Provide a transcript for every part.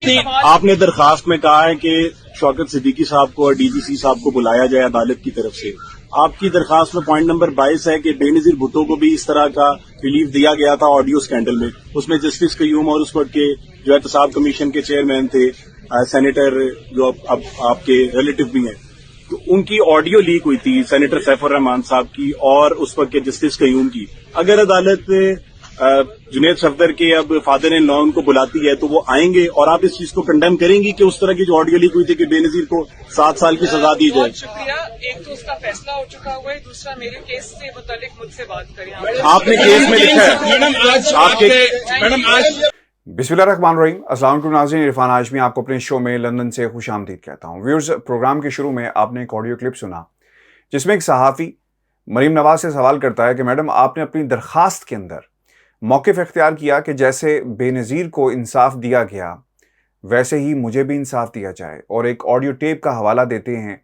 آپ نے درخواست میں کہا ہے کہ شوکت صدیقی صاحب کو اور ڈی جی سی صاحب کو بلایا جائے عدالت کی طرف سے. آپ کی درخواست میں پوائنٹ نمبر 22 ہے کہ بے نظیر بھٹو کو بھی اس طرح کا ریلیف دیا گیا تھا آڈیو اسکینڈل میں. اس میں جسٹس قیوم اور اس وقت کے جو احتساب کمیشن کے چیئرمین تھے سینیٹر جو اب آپ کے ریلیٹو بھی ہیں, تو ان کی آڈیو لیک ہوئی تھی سینیٹر سیف الرحمان صاحب کی اور اس وقت کے جسٹس قیوم کی. اگر عدالت جنید صفدر کے اب فادر ان لا ان کو بلاتی ہے تو وہ آئیں گے, اور آپ اس چیز کو کنڈیم کریں گی کہ اس طرح کی جو آڈیو لیک ہوئی تھی کہ بے نظیر کو 7 سال کی سزا دی جائے؟ بہت شکریہ. ایک تو اس کا فیصلہ ہو چکا ہوا ہے, دوسرا میرے کیس سے متعلق مجھ سے بات کریں. آپ نے کیس میں لکھا ہے آپ کے بسم اللہ الرحمن الرحیم. السلام علیکم ناظرین, عرفان ہاشمی آپ کو اپنے شو میں لندن سے خوش آمدید کہتا ہوں. ویورز, پروگرام کے شروع میں آپ نے ایک آڈیو کلپ سنا جس میں ایک صحافی مریم نواز سے سوال کرتا ہے کہ میڈم آپ نے اپنی درخواست کے اندر موقف اختیار کیا کہ جیسے بے نظیر کو انصاف دیا گیا ویسے ہی مجھے بھی انصاف دیا جائے, اور ایک آڈیو ٹیپ کا حوالہ دیتے ہیں,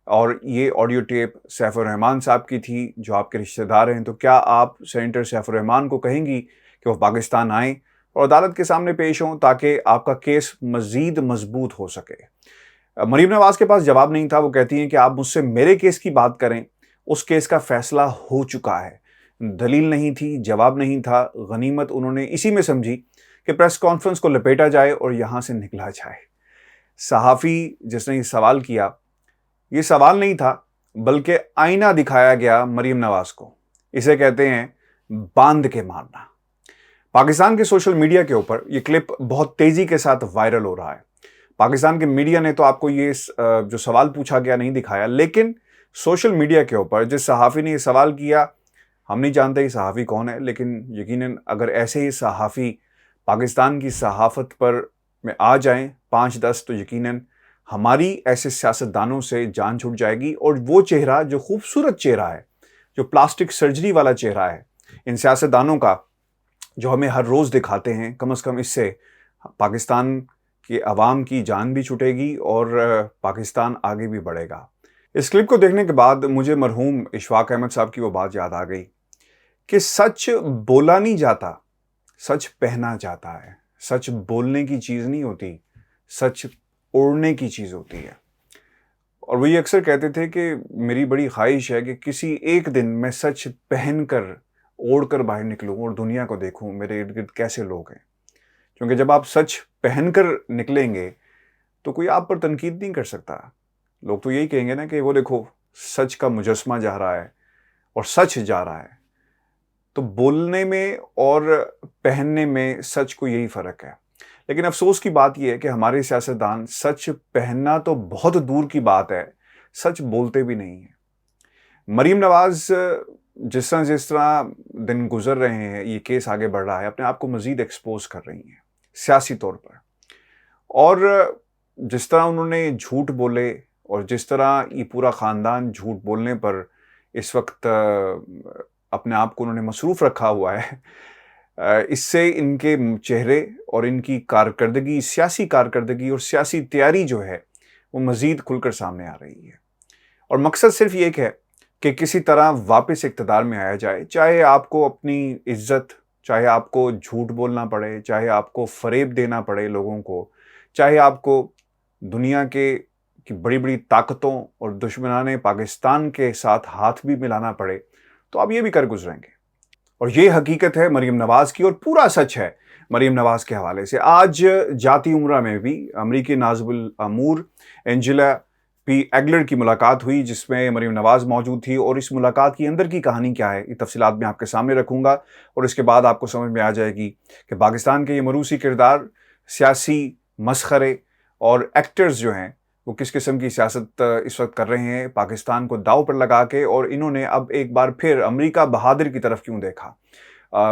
اور یہ آڈیو ٹیپ سیف الرحمان صاحب کی تھی جو آپ کے رشتہ دار ہیں. تو کیا آپ سینیٹر سیف الرحمان کو کہیں گی کہ وہ پاکستان آئیں اور عدالت کے سامنے پیش ہوں تاکہ آپ کا کیس مزید مضبوط ہو سکے؟ مریم نواز کے پاس جواب نہیں تھا. وہ کہتی ہیں کہ آپ مجھ سے میرے کیس کی بات کریں, اس کیس کا فیصلہ ہو چکا ہے. دلیل نہیں تھی, جواب نہیں تھا. غنیمت انہوں نے اسی میں سمجھی کہ پریس کانفرنس کو لپیٹا جائے اور یہاں سے نکلا جائے. صحافی جس نے یہ سوال کیا, یہ سوال نہیں تھا بلکہ آئینہ دکھایا گیا مریم نواز کو. اسے کہتے ہیں باندھ کے مارنا. پاکستان کے سوشل میڈیا کے اوپر یہ کلپ بہت تیزی کے ساتھ وائرل ہو رہا ہے. پاکستان کے میڈیا نے تو آپ کو یہ جو سوال پوچھا گیا نہیں دکھایا, لیکن سوشل میڈیا کے اوپر جس صحافی نے یہ سوال کیا, ہم نہیں جانتے یہ صحافی کون ہے, لیکن یقیناً اگر ایسے ہی صحافی پاکستان کی صحافت پر میں آ جائیں 5-10 تو یقیناً ہماری ایسے سیاستدانوں سے جان چھوٹ جائے گی. اور وہ چہرہ جو خوبصورت چہرہ ہے, جو پلاسٹک سرجری والا چہرہ ہے ان سیاستدانوں کا جو ہمیں ہر روز دکھاتے ہیں, کم از کم اس سے پاکستان کی عوام کی جان بھی چھٹے گی اور پاکستان آگے بھی بڑھے گا. اس کلپ کو دیکھنے کے بعد مجھے مرحوم اشفاق احمد صاحب کی وہ بات یاد آ گئی کہ سچ بولا نہیں جاتا, سچ پہنا جاتا ہے. سچ بولنے کی چیز نہیں ہوتی, سچ اوڑھنے کی چیز ہوتی ہے. اور وہ یہ اکثر کہتے تھے کہ میری بڑی خواہش ہے کہ کسی ایک دن میں سچ پہن کر اوڑھ کر باہر نکلوں اور دنیا کو دیکھوں میرے ارد گرد کیسے لوگ ہیں. کیونکہ جب آپ سچ پہن کر نکلیں گے تو کوئی آپ پر تنقید نہیں کر سکتا. لوگ تو یہی کہیں گے نا کہ وہ دیکھو سچ کا مجسمہ جا رہا ہے اور سچ جا رہا ہے. تو بولنے میں اور پہننے میں سچ کو یہی فرق ہے. لیکن افسوس کی بات یہ ہے کہ ہمارے سیاستدان سچ پہننا تو بہت دور کی بات ہے, سچ بولتے بھی نہیں ہیں. مریم نواز جس طرح دن گزر رہے ہیں, یہ کیس آگے بڑھ رہا ہے, اپنے آپ کو مزید ایکسپوز کر رہی ہیں سیاسی طور پر. اور جس طرح انہوں نے جھوٹ بولے اور جس طرح یہ پورا خاندان جھوٹ بولنے پر اس وقت اپنے آپ کو انہوں نے مصروف رکھا ہوا ہے, اس سے ان کے چہرے اور ان کی کارکردگی, سیاسی کارکردگی اور سیاسی تیاری جو ہے وہ مزید کھل کر سامنے آ رہی ہے. اور مقصد صرف یہ ہے کہ کسی طرح واپس اقتدار میں آیا جائے, چاہے آپ کو اپنی عزت, چاہے آپ کو جھوٹ بولنا پڑے, چاہے آپ کو فریب دینا پڑے لوگوں کو, چاہے آپ کو دنیا کی بڑی بڑی طاقتوں اور دشمنان پاکستان کے ساتھ ہاتھ بھی ملانا پڑے, تو آپ یہ بھی کر گزریں گے. اور یہ حقیقت ہے مریم نواز کی, اور پورا سچ ہے مریم نواز کے حوالے سے. آج جاتی عمرہ میں بھی امریکی نازب الامور اینجلا پی ایگلر کی ملاقات ہوئی جس میں مریم نواز موجود تھی. اور اس ملاقات کی اندر کی کہانی کیا ہے, یہ تفصیلات میں آپ کے سامنے رکھوں گا, اور اس کے بعد آپ کو سمجھ میں آ جائے گی کہ پاکستان کے یہ مروسی کردار, سیاسی مسخرے اور ایکٹرز جو ہیں وہ کس قسم کی سیاست اس وقت کر رہے ہیں پاکستان کو داؤ پر لگا کے, اور انہوں نے اب ایک بار پھر امریکہ بہادر کی طرف کیوں دیکھا.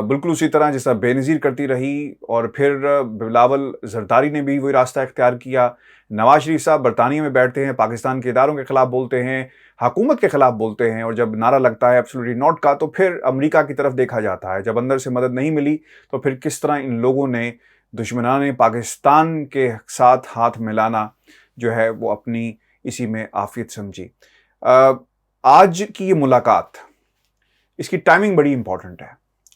بالکل اسی طرح جیسا بے نظیر کرتی رہی, اور پھر بلاول زرداری نے بھی وہی راستہ اختیار کیا. نواز شریف صاحب برطانیہ میں بیٹھتے ہیں, پاکستان کے اداروں کے خلاف بولتے ہیں, حکومت کے خلاف بولتے ہیں, اور جب نعرہ لگتا ہے ایبسولوٹلی ناٹ کا تو پھر امریکہ کی طرف دیکھا جاتا ہے. جب اندر سے مدد نہیں ملی تو پھر کس طرح ان لوگوں نے دشمنان پاکستان کے ساتھ ہاتھ ملانا جو ہے وہ اپنی اسی میں عافیت سمجھی. آج کی یہ ملاقات, اس کی ٹائمنگ بڑی امپورٹنٹ ہے.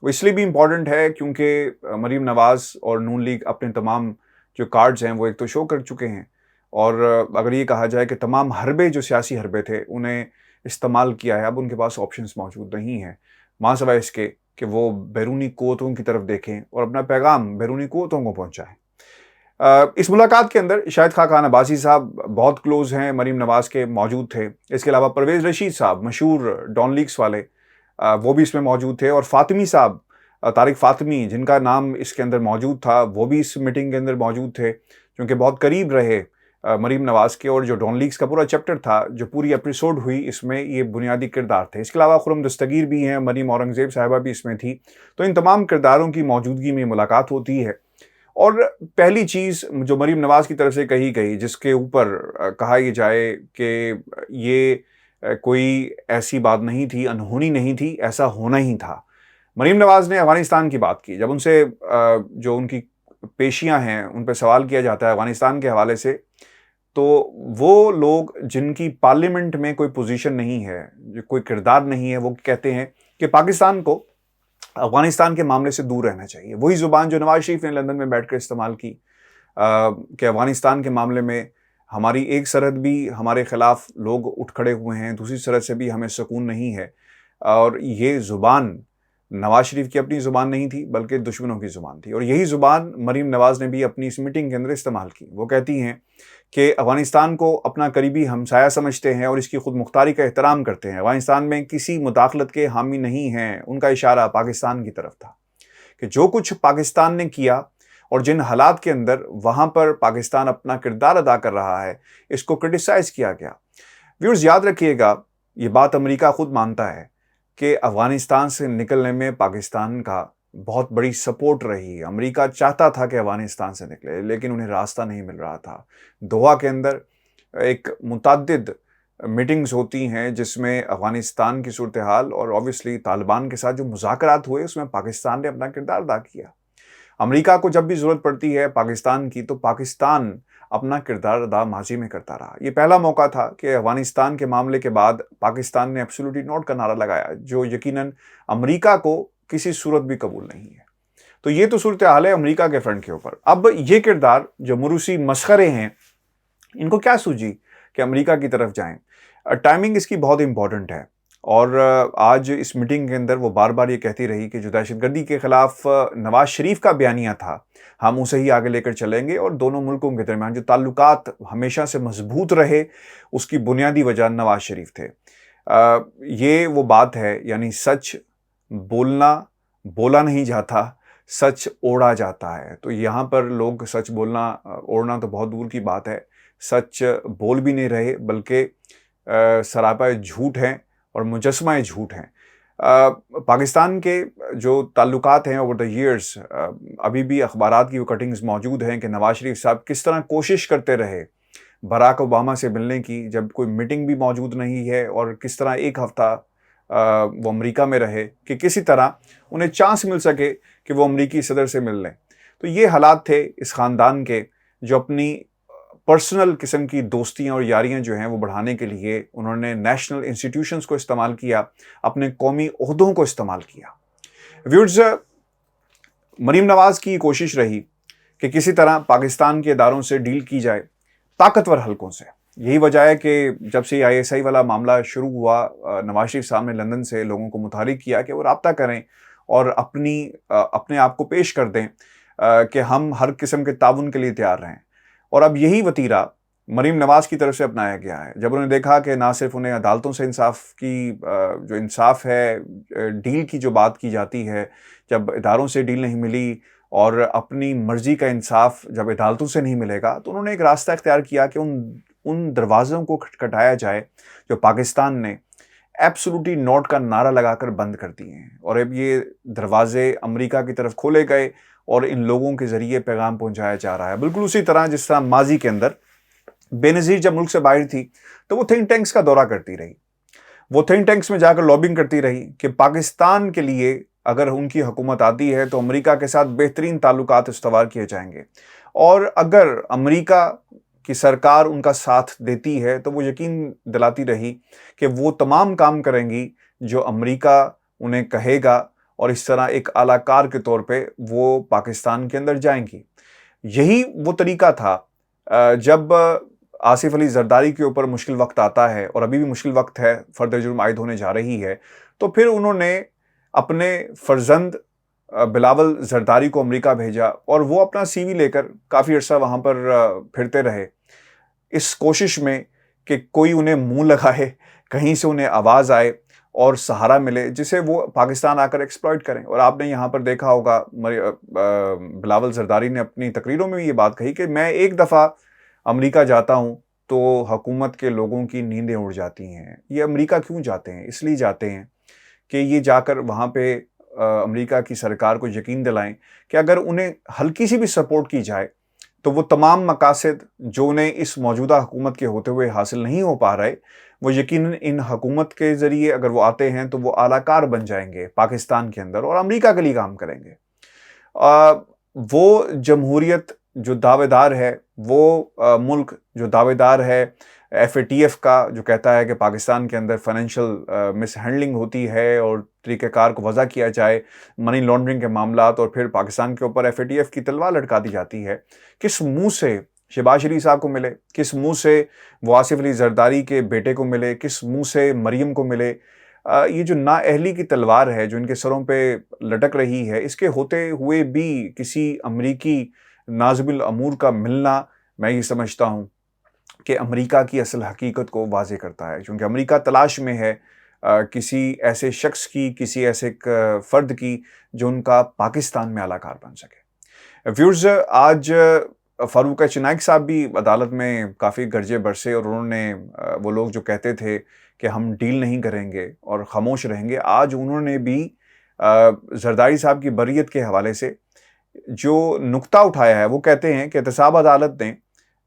وہ اس لیے بھی امپورٹنٹ ہے کیونکہ مریم نواز اور نون لیگ اپنے تمام جو کارڈز ہیں وہ ایک تو شو کر چکے ہیں، اور اگر یہ کہا جائے کہ تمام حربے جو سیاسی حربے تھے انہیں استعمال کیا ہے، اب ان کے پاس آپشنز موجود نہیں ہیں ماں سوائے اس کے کہ وہ بیرونی قوتوں کی طرف دیکھیں اور اپنا پیغام بیرونی قوتوں کو پہنچائیں۔ اس ملاقات کے اندر شاہد خاقان عباسی صاحب بہت کلوز ہیں، مریم نواز کے موجود تھے، اس کے علاوہ پرویز رشید صاحب مشہور ڈان لیکس والے وہ بھی اس میں موجود تھے، اور فاطمی صاحب طارق فاطمی جن کا نام اس کے اندر موجود تھا وہ بھی اس میٹنگ کے اندر موجود تھے، کیونکہ بہت قریب رہے مریم نواز کے، اور جو ڈان لیکس کا پورا چیپٹر تھا، جو پوری ایپیسوڈ ہوئی، اس میں یہ بنیادی کردار تھے۔ اس کے علاوہ خرم دستگیر بھی ہیں، مریم اورنگزیب صاحبہ بھی اس میں تھی، تو ان تمام کرداروں کی موجودگی میں ملاقات ہوتی ہے۔ اور پہلی چیز جو مریم نواز کی طرف سے کہی گئی، جس کے اوپر کہا یہ جائے کہ یہ کوئی ایسی بات نہیں تھی، انہونی نہیں تھی، ایسا ہونا ہی تھا۔ مریم نواز نے افغانستان کی بات کی، جب ان سے جو ان کی پیشیاں ہیں ان پہ سوال کیا جاتا ہے افغانستان کے حوالے سے، تو وہ لوگ جن کی پارلیمنٹ میں کوئی پوزیشن نہیں ہے، جو کوئی کردار نہیں ہے، وہ کہتے ہیں کہ پاکستان کو افغانستان کے معاملے سے دور رہنا چاہیے۔ وہی زبان جو نواز شریف نے لندن میں بیٹھ کر استعمال کی کہ افغانستان کے معاملے میں ہماری ایک سرحد بھی ہمارے خلاف لوگ اٹھ کھڑے ہوئے ہیں، دوسری سرحد سے بھی ہمیں سکون نہیں ہے، اور یہ زبان نواز شریف کی اپنی زبان نہیں تھی بلکہ دشمنوں کی زبان تھی، اور یہی زبان مریم نواز نے بھی اپنی اس میٹنگ کے اندر استعمال کی۔ وہ کہتی ہیں کہ افغانستان کو اپنا قریبی ہمسایہ سمجھتے ہیں اور اس کی خود مختاری کا احترام کرتے ہیں، افغانستان میں کسی مداخلت کے حامی نہیں ہیں۔ ان کا اشارہ پاکستان کی طرف تھا کہ جو کچھ پاکستان نے کیا اور جن حالات کے اندر وہاں پر پاکستان اپنا کردار ادا کر رہا ہے، اس کو کرٹیسائز کیا گیا۔ ویورز یاد رکھیے گا، یہ بات امریکہ خود مانتا ہے کہ افغانستان سے نکلنے میں پاکستان کا بہت بڑی سپورٹ رہی۔ امریکہ چاہتا تھا کہ افغانستان سے نکلے، لیکن انہیں راستہ نہیں مل رہا تھا۔ دوحہ کے اندر ایک متعدد میٹنگز ہوتی ہیں جس میں افغانستان کی صورتحال اور اوبویسلی طالبان کے ساتھ جو مذاکرات ہوئے، اس میں پاکستان نے اپنا کردار ادا کیا۔ امریکہ کو جب بھی ضرورت پڑتی ہے پاکستان کی، تو پاکستان اپنا کردار ادا ماضی میں کرتا رہا۔ یہ پہلا موقع تھا کہ افغانستان کے معاملے کے بعد پاکستان نے ایبسولوٹلی نوٹ کا نعرہ لگایا، جو یقیناً امریکہ کو کسی صورت بھی قبول نہیں ہے۔ تو یہ تو صورتحال ہے امریکہ کے فرنٹ کے اوپر۔ اب یہ کردار جو مروسی مسخرے ہیں، ان کو کیا سوجی کہ امریکہ کی طرف جائیں؟ ٹائمنگ اس کی بہت امپورٹنٹ ہے، اور آج اس میٹنگ کے اندر وہ بار بار یہ کہتی رہی کہ جو دہشت گردی کے خلاف نواز شریف کا بیانیہ تھا، ہم اسے ہی آگے لے کر چلیں گے، اور دونوں ملکوں کے درمیان جو تعلقات ہمیشہ سے مضبوط رہے، اس کی بنیادی وجہ نواز شریف تھے۔ یہ وہ بات ہے، یعنی سچ بولا نہیں جاتا، سچ اوڑا جاتا ہے۔ تو یہاں پر لوگ سچ بولنا اوڑنا تو بہت دور کی بات ہے، سچ بول بھی نہیں رہے بلکہ سراپا جھوٹ ہیں اور مجسمہ جھوٹ ہیں۔ پاکستان کے جو تعلقات ہیں اوور دا ایئرز، ابھی بھی اخبارات کی وہ کٹنگز موجود ہیں کہ نواز شریف صاحب کس طرح کوشش کرتے رہے براک اوباما سے ملنے کی، جب کوئی میٹنگ بھی موجود نہیں ہے، اور کس طرح ایک ہفتہ وہ امریکہ میں رہے کہ کسی طرح انہیں چانس مل سکے کہ وہ امریکی صدر سے مل لیں۔ تو یہ حالات تھے اس خاندان کے، جو اپنی پرسنل قسم کی دوستیاں اور یاریاں جو ہیں وہ بڑھانے کے لیے انہوں نے نیشنل انسٹیٹیوشنز کو استعمال کیا، اپنے قومی عہدوں کو استعمال کیا۔ ویورز، مریم نواز کی کوشش رہی کہ کسی طرح پاکستان کے اداروں سے ڈیل کی جائے، طاقتور حلقوں سے۔ یہی وجہ ہے کہ جب سے ISI والا معاملہ شروع ہوا، نواز شریف صاحب نے لندن سے لوگوں کو متحرک کیا کہ وہ رابطہ کریں اور اپنے آپ کو پیش کر دیں کہ ہم ہر قسم کے تعاون کے لیے تیار رہیں۔ اور اب یہی وتیرہ مریم نواز کی طرف سے اپنایا گیا ہے، جب انہوں نے دیکھا کہ نہ صرف انہیں عدالتوں سے انصاف ہے، ڈیل کی جو بات کی جاتی ہے، جب اداروں سے ڈیل نہیں ملی اور اپنی مرضی کا انصاف جب عدالتوں سے نہیں ملے گا، تو انہوں نے ایک راستہ اختیار کیا کہ ان دروازوں کو کھٹکھٹایا جائے جو پاکستان نے ایبسولوٹلی نوٹ کا نعرہ لگا کر بند کر دیے ہیں۔ اور اب یہ دروازے امریکہ کی طرف کھولے گئے اور ان لوگوں کے ذریعے پیغام پہنچایا جا رہا ہے، بالکل اسی طرح جس طرح ماضی کے اندر بے نظیر جب ملک سے باہر تھی تو وہ تھنک ٹینکس کا دورہ کرتی رہی، وہ تھنک ٹینکس میں جا کر لابنگ کرتی رہی کہ پاکستان کے لیے اگر ان کی حکومت آتی ہے تو امریکہ کے ساتھ بہترین تعلقات استوار کیے جائیں گے، اور اگر امریکہ کی سرکار ان کا ساتھ دیتی ہے تو وہ یقین دلاتی رہی کہ وہ تمام کام کریں گی جو امریکہ انہیں کہے گا، اور اس طرح ایک اعلیٰ کار کے طور پہ وہ پاکستان کے اندر جائیں گی۔ یہی وہ طریقہ تھا جب آصف علی زرداری کے اوپر مشکل وقت آتا ہے، اور ابھی بھی مشکل وقت ہے، فرد جرم عائد ہونے جا رہی ہے، تو پھر انہوں نے اپنے فرزند بلاول زرداری کو امریکہ بھیجا، اور وہ اپنا سی وی لے کر کافی عرصہ وہاں پر پھرتے رہے اس کوشش میں کہ کوئی انہیں منہ لگائے، کہیں سے انہیں آواز آئے اور سہارا ملے جسے وہ پاکستان آ کر ایکسپلائٹ کریں۔ اور آپ نے یہاں پر دیکھا ہوگا بلاول زرداری نے اپنی تقریروں میں یہ بات کہی کہ میں ایک دفعہ امریکہ جاتا ہوں تو حکومت کے لوگوں کی نیندیں اڑ جاتی ہیں۔ یہ امریکہ کیوں جاتے ہیں؟ اس لیے جاتے ہیں کہ یہ جا کر وہاں پہ امریکہ کی سرکار کو یقین دلائیں کہ اگر انہیں ہلکی سی بھی سپورٹ کی جائے تو وہ تمام مقاصد جو انہیں اس موجودہ حکومت کے ہوتے ہوئے حاصل نہیں ہو پا رہے، وہ یقیناً ان حکومت کے ذریعے اگر وہ آتے ہیں تو وہ اعلیٰ کار بن جائیں گے پاکستان کے اندر، اور امریکہ کے لیے کام کریں گے۔ وہ جمہوریت جو دعوے دار ہے، وہ ملک جو دعوے دار ہے FATF کا، جو کہتا ہے کہ پاکستان کے اندر فائنینشیل مس ہینڈلنگ ہوتی ہے اور طریقہ کار کو وضع کیا جائے منی لانڈرنگ کے معاملات، اور پھر پاکستان کے اوپر FATF کی تلوار لٹکا دی جاتی ہے، کس منہ سے شہباز شریف صاحب کو ملے، کس منہ سے وہ آصف علی زرداری کے بیٹے کو ملے، کس منہ سے مریم کو ملے؟ یہ جو نااہلی کی تلوار ہے جو ان کے سروں پہ لٹک رہی ہے، اس کے ہوتے ہوئے بھی کسی امریکی ناظم الامور کا ملنا، میں یہ سمجھتا ہوں کہ امریکہ کی اصل حقیقت کو واضح کرتا ہے، کیونکہ امریکہ تلاش میں ہے کسی ایسے شخص کی، کسی ایسے فرد کی جو ان کا پاکستان میں اعلیٰ کار بن سکے۔ ویورز، آج فاروق چنائک صاحب بھی عدالت میں کافی گرجے برسے، اور انہوں نے وہ لوگ جو کہتے تھے کہ ہم ڈیل نہیں کریں گے اور خاموش رہیں گے، آج انہوں نے بھی زرداری صاحب کی بریت کے حوالے سے جو نقطہ اٹھایا ہے، وہ کہتے ہیں کہ احتساب عدالت نے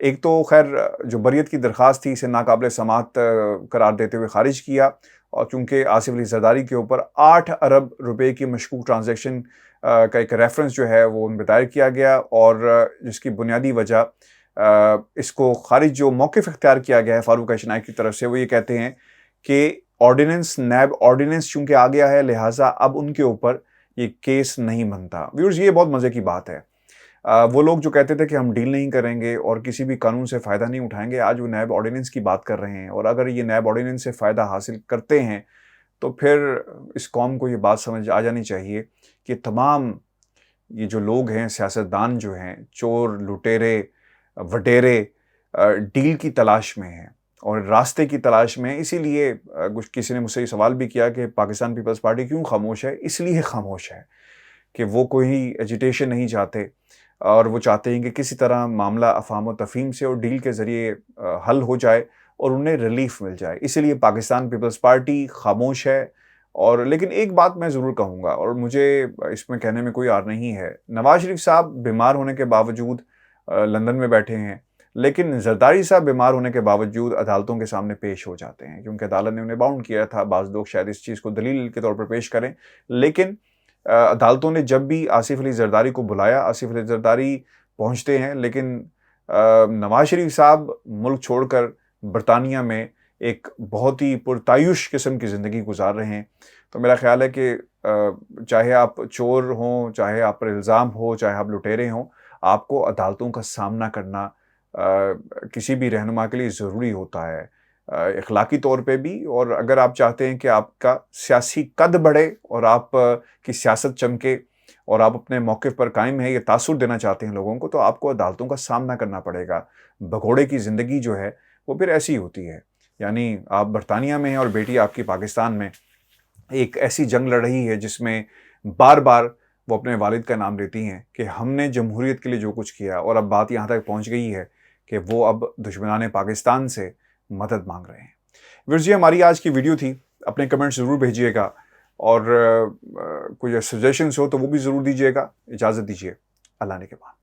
ایک تو خیر جو بریت کی درخواست تھی اسے ناقابل سماعت قرار دیتے ہوئے خارج کیا، اور چونکہ آصف علی زرداری کے اوپر 8 ارب روپے کی مشکوک ٹرانزیکشن کا ایک ریفرنس جو ہے وہ ان پہ دائر کیا گیا، اور جس کی بنیادی وجہ اس کو خارج جو موقف اختیار کیا گیا ہے فاروق چنائک کی طرف سے، وہ یہ کہتے ہیں کہ آرڈیننس، نیب آرڈیننس چونکہ آ گیا ہے، لہٰذا اب ان کے اوپر یہ کیس نہیں بنتا۔ ویورز، یہ بہت مزے کی بات ہے۔ وہ لوگ جو کہتے تھے کہ ہم ڈیل نہیں کریں گے اور کسی بھی قانون سے فائدہ نہیں اٹھائیں گے، آج وہ نیب آرڈیننس کی بات کر رہے ہیں، اور اگر یہ نیب آرڈیننس سے فائدہ حاصل کرتے ہیں تو پھر اس قوم کو یہ بات سمجھ آ جانی چاہیے کہ تمام یہ جو لوگ ہیں، سیاستدان جو ہیں، چور، لٹیرے، وڈیرے، ڈیل کی تلاش میں ہیں اور راستے کی تلاش میں ہیں۔ اسی لیے کسی نے مجھ سے یہ سوال بھی کیا کہ پاکستان پیپلز پارٹی کیوں خاموش ہے؟ اس لیے خاموش ہے کہ وہ کوئی ایجیٹیشن نہیں چاہتے، اور وہ چاہتے ہیں کہ کسی طرح معاملہ افہام و تفہیم سے اور ڈیل کے ذریعے حل ہو جائے اور انہیں ریلیف مل جائے۔ اسی لیے پاکستان پیپلز پارٹی خاموش ہے۔ اور لیکن ایک بات میں ضرور کہوں گا، اور مجھے اس میں کہنے میں کوئی عار نہیں ہے، نواز شریف صاحب بیمار ہونے کے باوجود لندن میں بیٹھے ہیں، لیکن زرداری صاحب بیمار ہونے کے باوجود عدالتوں کے سامنے پیش ہو جاتے ہیں، کیونکہ عدالت نے انہیں باؤنڈ کیا تھا۔ بعض لوگ شاید اس چیز کو دلیل کے طور پر پیش کریں، لیکن عدالتوں نے جب بھی آصف علی زرداری کو بلایا، آصف علی زرداری پہنچتے ہیں، لیکن نواز شریف صاحب ملک چھوڑ کر برطانیہ میں ایک بہت ہی پرتعیش قسم کی زندگی گزار رہے ہیں۔ تو میرا خیال ہے کہ چاہے آپ چور ہوں، چاہے آپ پر الزام ہو، چاہے آپ لٹیرے ہوں، آپ کو عدالتوں کا سامنا کرنا کسی بھی رہنما کے لیے ضروری ہوتا ہے، اخلاقی طور پہ بھی، اور اگر آپ چاہتے ہیں کہ آپ کا سیاسی قد بڑھے اور آپ کی سیاست چمکے اور آپ اپنے موقف پر قائم ہیں، یہ تاثر دینا چاہتے ہیں لوگوں کو، تو آپ کو عدالتوں کا سامنا کرنا پڑے گا۔ بھگوڑے کی زندگی جو ہے وہ پھر ایسی ہوتی ہے، یعنی آپ برطانیہ میں ہیں اور بیٹی آپ کی پاکستان میں ایک ایسی جنگ لڑ رہی ہے جس میں بار بار وہ اپنے والد کا نام لیتی ہیں کہ ہم نے جمہوریت کے لیے جو کچھ کیا، اور اب بات یہاں تک پہنچ گئی ہے کہ وہ اب دشمنان پاکستان سے مدد مانگ رہے ہیں۔ ویورز، یہ ہماری آج کی ویڈیو تھی۔ اپنے کمنٹس ضرور بھیجیے گا، اور کوئی سجیشنز ہو تو وہ بھی ضرور دیجیے گا۔ اجازت دیجیے، اللہ نے کے بعد۔